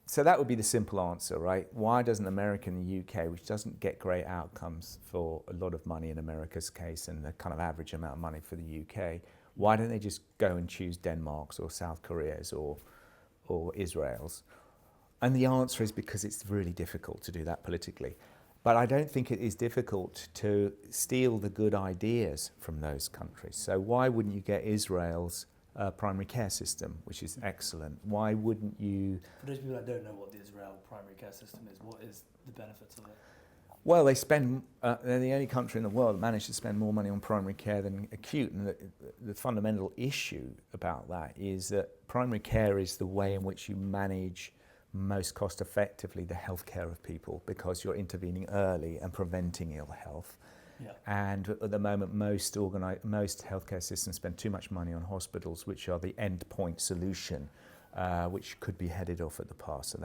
So that would be the simple answer, right? Why doesn't America and the UK, which doesn't get great outcomes for a lot of money in America's case and the kind of average amount of money for the UK, why don't they just go and choose Denmark's or South Korea's or Israel's? And the answer is because it's really difficult to do that politically. But I don't think it is difficult to steal the good ideas from those countries. So why wouldn't you get Israel's primary care system, which is excellent? Why wouldn't you... For those people that don't know what the Israel primary care system is, what is the benefits of it? Well, they're the only country in the world that managed to spend more money on primary care than acute. And the fundamental issue about that is that primary care is the way in which you manage most cost effectively the healthcare of people, because you're intervening early and preventing ill health. Yeah. And at the moment, most healthcare systems spend too much money on hospitals, which are the end point solution, which could be headed off at the pass. So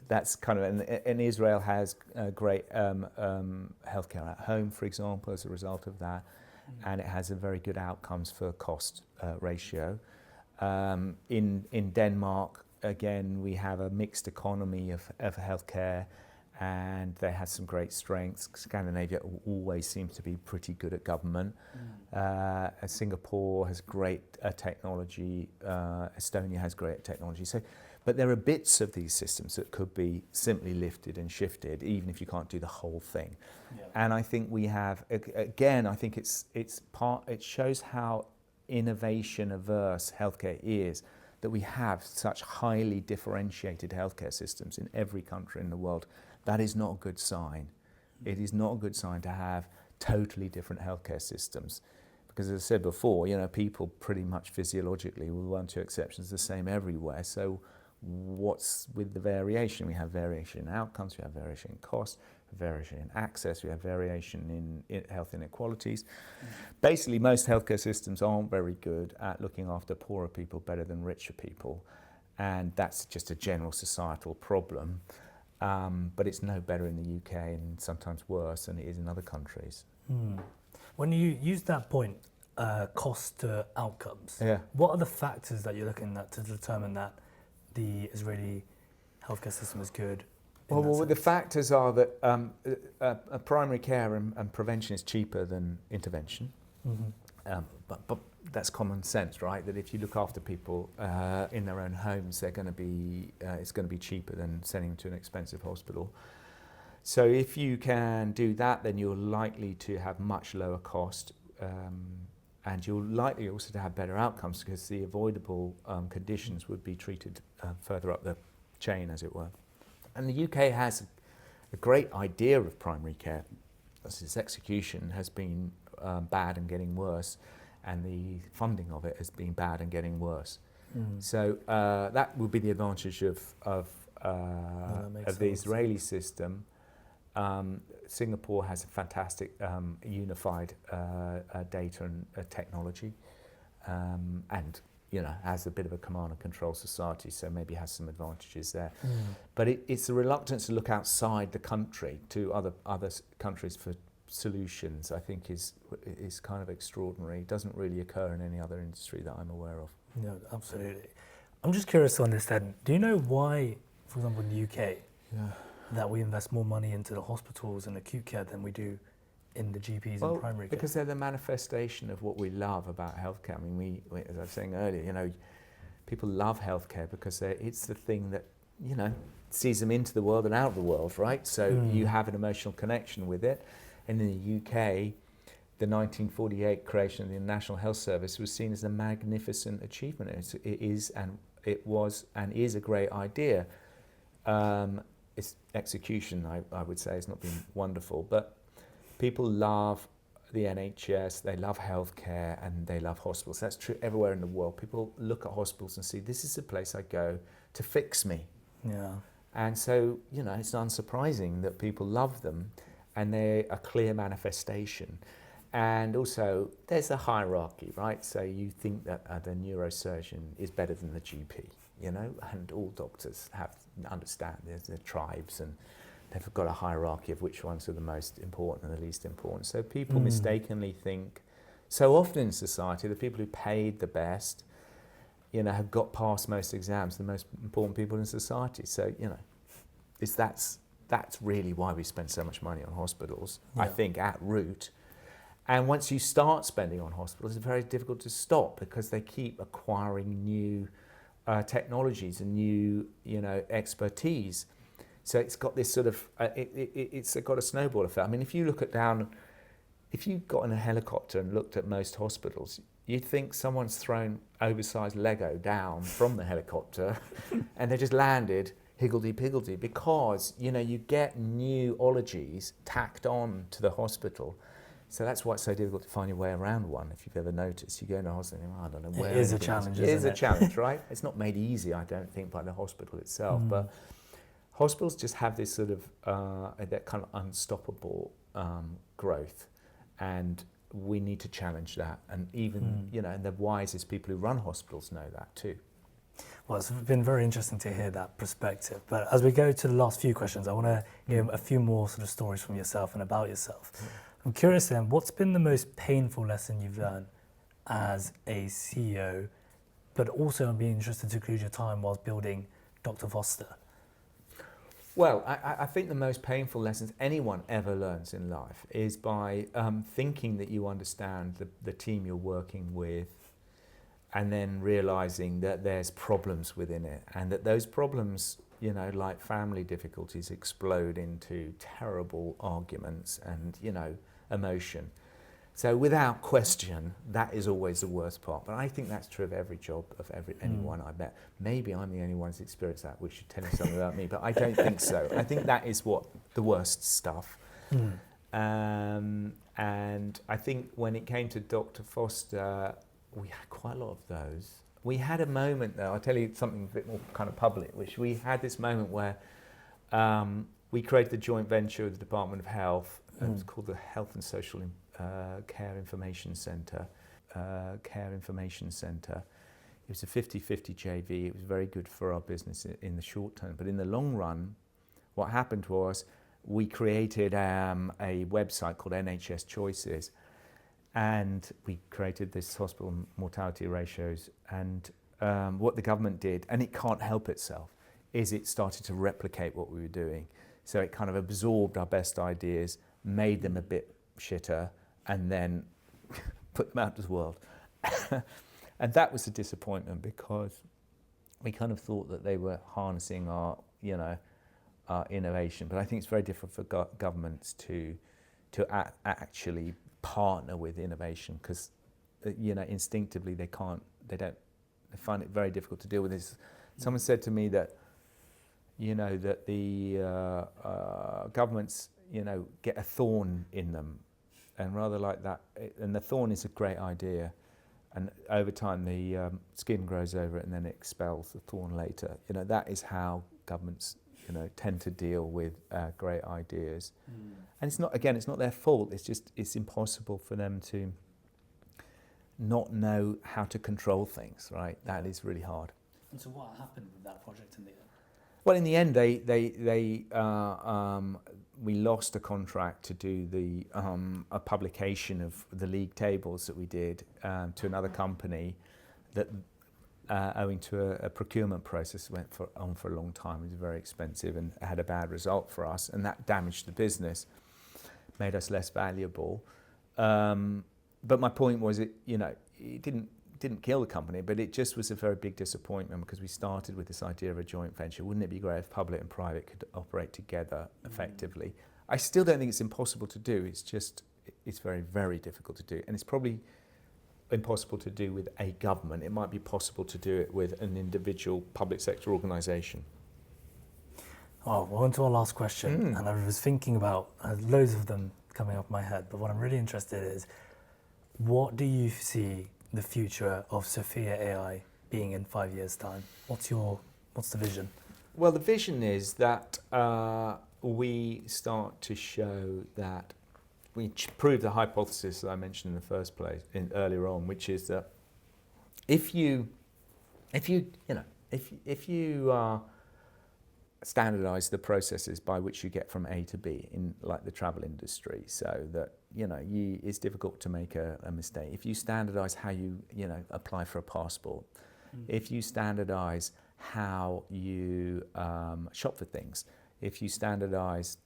that's kind of, and Israel has great healthcare at home, for example, as a result of that, and it has a very good outcomes for cost ratio. In Denmark, again, we have a mixed economy of healthcare, and they have some great strengths. Scandinavia always seems to be pretty good at government. Singapore has great technology. Estonia has great technology. So, but there are bits of these systems that could be simply lifted and shifted, even if you can't do the whole thing. Yeah. And I think we have, again, I think it shows how innovation averse healthcare is, that we have such highly differentiated healthcare systems in every country in the world. That is not a good sign. It is not a good sign to have totally different healthcare systems. Because as I said before, people pretty much physiologically, with 1-2 exceptions, the same everywhere. So what's with the variation? We have variation in outcomes, we have variation in cost, variation in access, we have variation in health inequalities. Basically, most healthcare systems aren't very good at looking after poorer people better than richer people. And that's just a general societal problem. But it's no better in the UK, and sometimes worse than it is in other countries. When you use that point, cost to outcomes, what are the factors that you're looking at to determine that the Israeli healthcare system is good? Well, the factors are that primary care and prevention is cheaper than intervention. But that's common sense, right? That if you look after people in their own homes, it's going to be cheaper than sending them to an expensive hospital. So if you can do that, then you're likely to have much lower cost, and you're likely also to have better outcomes, because the avoidable conditions would be treated further up the chain, as it were. And the UK has a great idea of primary care. Its execution has been bad and getting worse, and the funding of it has been bad and getting worse. So that would be the advantage of the Israeli system. Singapore has a fantastic unified data and technology, and has a bit of a command and control society, so maybe has some advantages there. But it's a reluctance to look outside the country to other countries for solutions, I think is kind of extraordinary. It doesn't really occur in any other industry that I'm aware of. No, absolutely. I'm just curious to understand, do you know why, for example, in the UK, that we invest more money into the hospitals and acute care than we do in the GPs and primary care? Because they're the manifestation of what we love about healthcare. I mean, we as I was saying earlier, people love healthcare because it's the thing that, sees them into the world and out of the world, right? So you have an emotional connection with it. And in the UK, the 1948 creation of the National Health Service was seen as a magnificent achievement. It was and is a great idea. Its execution, I would say, has not been wonderful, but people love the NHS, they love healthcare, and they love hospitals. That's true everywhere in the world. People look at hospitals and see, this is the place I go to fix me. Yeah. And so, it's unsurprising that people love them, and they're a clear manifestation. And also, there's a hierarchy, right? So you think that the neurosurgeon is better than the GP, and all doctors understand there's the tribes, and they've got a hierarchy of which ones are the most important and the least important. So people mistakenly think, so often in society, the people who paid the best, you know, have got past most exams, the most important people in society. So, you know, that's really why we spend so much money on hospitals, I think, at root. And once you start spending on hospitals, it's very difficult to stop because they keep acquiring new technologies and new, you know, expertise. So it's got this sort of, it's got a snowball effect. I mean, if you got in a helicopter and looked at most hospitals, you'd think someone's thrown oversized Lego down from the helicopter and they just landed higgledy-piggledy, because, you know, you get new ologies tacked on to the hospital. So that's why it's so difficult to find your way around one. If you've ever noticed, you go in a hospital and I don't know where. It is a challenge, isn't it? It is a challenge, right? It's not made easy, I don't think, by the hospital itself. But hospitals just have this sort of, that kind of unstoppable growth. And we need to challenge that. And even, you know, and the wisest people who run hospitals know that too. Well, it's been very interesting to hear that perspective. But as we go to the last few questions, I want to hear a few more sort of stories from yourself and about yourself. I'm curious then, what's been the most painful lesson you've learned as a CEO, but also I'm being interested to include your time whilst building Dr. Forster? Well, I think the most painful lessons anyone ever learns in life is by thinking that you understand the team you're working with, and then realizing that there's problems within it, and that those problems, you know, like family difficulties, explode into terrible arguments and, you know, emotion. So without question, that is always the worst part. But I think that's true of every job, of anyone I met. Maybe I'm the only one who's experienced that, which should tell you something about me, but I don't think so. I think that is what the worst stuff. And I think when it came to Dr. Forster, we had quite a lot of those. We had a moment though, I'll tell you something a bit more kind of public, which we had this moment where we created a joint venture with the Department of Health. It was called the Health and Social Care Information Centre. It was a 50-50 JV. It was very good for our business in the short term. But in the long run, what happened was we created a website called NHS Choices, and we created this hospital mortality ratios. And what the government did, and it can't help itself, is it started to replicate what we were doing. So it kind of absorbed our best ideas, made them a bit shitter, and then put them out to the world. And that was a disappointment, because we kind of thought that they were harnessing our, you know, our innovation. But I think it's very different for governments to actually partner with innovation, because, you know, instinctively they find it very difficult to deal with this. Someone said to me that, you know, that the governments, you know, get a thorn in them, and rather like that, and the thorn is a great idea, and over time the skin grows over it and then it expels the thorn later. You know, that is how governments, you know, tend to deal with great ideas. And it's not, again, it's not their fault, it's just, it's impossible for them to not know how to control things, right? That is really hard. And so what happened with that project in the end? Well, in the end, we lost a contract to do a publication of the league tables that we did to another company that, owing to a procurement process, went on for a long time. It was very expensive and had a bad result for us, and that damaged the business, made us less valuable. But my point was, it didn't kill the company, but it just was a very big disappointment, because we started with this idea of a joint venture. Wouldn't it be great if public and private could operate together effectively? I still don't think it's impossible to do. It's just, it's very, very difficult to do. And it's probably impossible to do with a government. It might be possible to do it with an individual public sector organisation. Oh, well, on to our last question. And I was thinking about loads of them coming up my head, but what I'm really interested in is, what do you see the future of Sophia AI being in 5 years' time? What's the vision? Well, the vision is that we start to show that we prove the hypothesis that I mentioned in the first place, earlier on, which is that if you standardize the processes by which you get from A to B in like the travel industry, so that it's difficult to make a mistake. If you standardize how you apply for a passport, if you standardize how you shop for things, if you standardize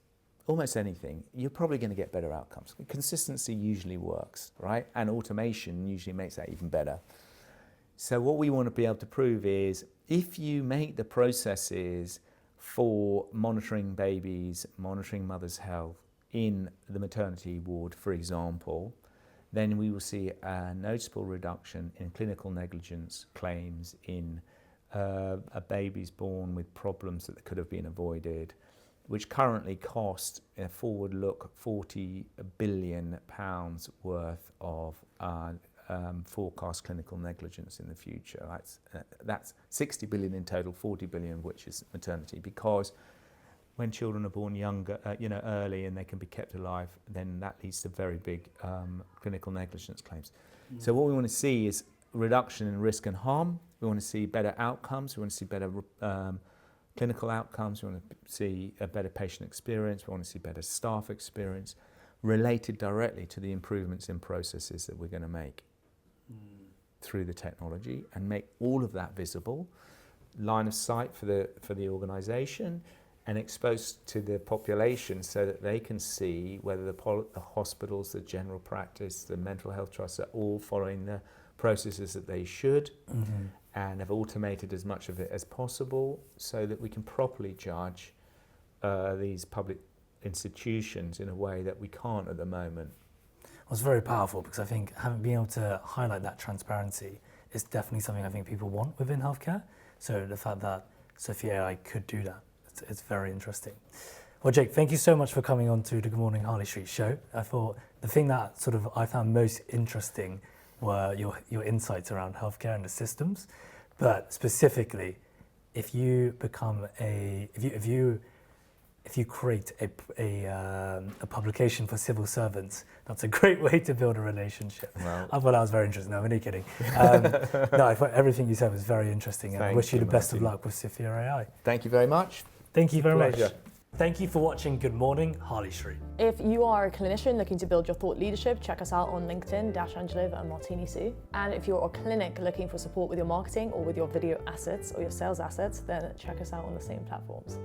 almost anything, you're probably going to get better outcomes. Consistency usually works, right? And automation usually makes that even better. So what we want to be able to prove is if you make the processes for monitoring babies, monitoring mother's health in the maternity ward, for example, then we will see a noticeable reduction in clinical negligence claims, in a baby's born with problems that could have been avoided, which currently cost, in a forward look, £40 billion worth of forecast clinical negligence in the future. That's 60 billion in total, 40 billion of which is maternity, because when children are born younger, early, and they can be kept alive, then that leads to very big clinical negligence claims. So what we want to see is reduction in risk and harm. We want to see better outcomes. We want to see better clinical outcomes. We want to see a better patient experience. We want to see better staff experience related directly to the improvements in processes that we're going to make through the technology, and make all of that visible, line of sight for the organisation, and exposed to the population so that they can see whether the hospitals, the general practice, the mental health trusts are all following the processes that they should, and have automated as much of it as possible, so that we can properly judge these public institutions in a way that we can't at the moment. Well, it's very powerful, because I think being able to highlight that transparency is definitely something I think people want within healthcare. So the fact that Sophia AI could do that, it's very interesting. Well, Jake, thank you so much for coming on to the Good Morning Harley Street show. I thought the thing that I found most interesting were your insights around healthcare and the systems, but specifically, if you create a publication for civil servants, that's a great way to build a relationship. Well, I thought that was very interesting. No, I'm only kidding. No, I thought everything you said was very interesting, and I wish you the best of luck with Sophia AI. Thank you very much. Thank you very much. Thank you for watching Good Morning Harley Street. If you are a clinician looking to build your thought leadership, check us out on LinkedIn, Angelova and Martini Sue. And if you're a clinic looking for support with your marketing or with your video assets or your sales assets, then check us out on the same platforms.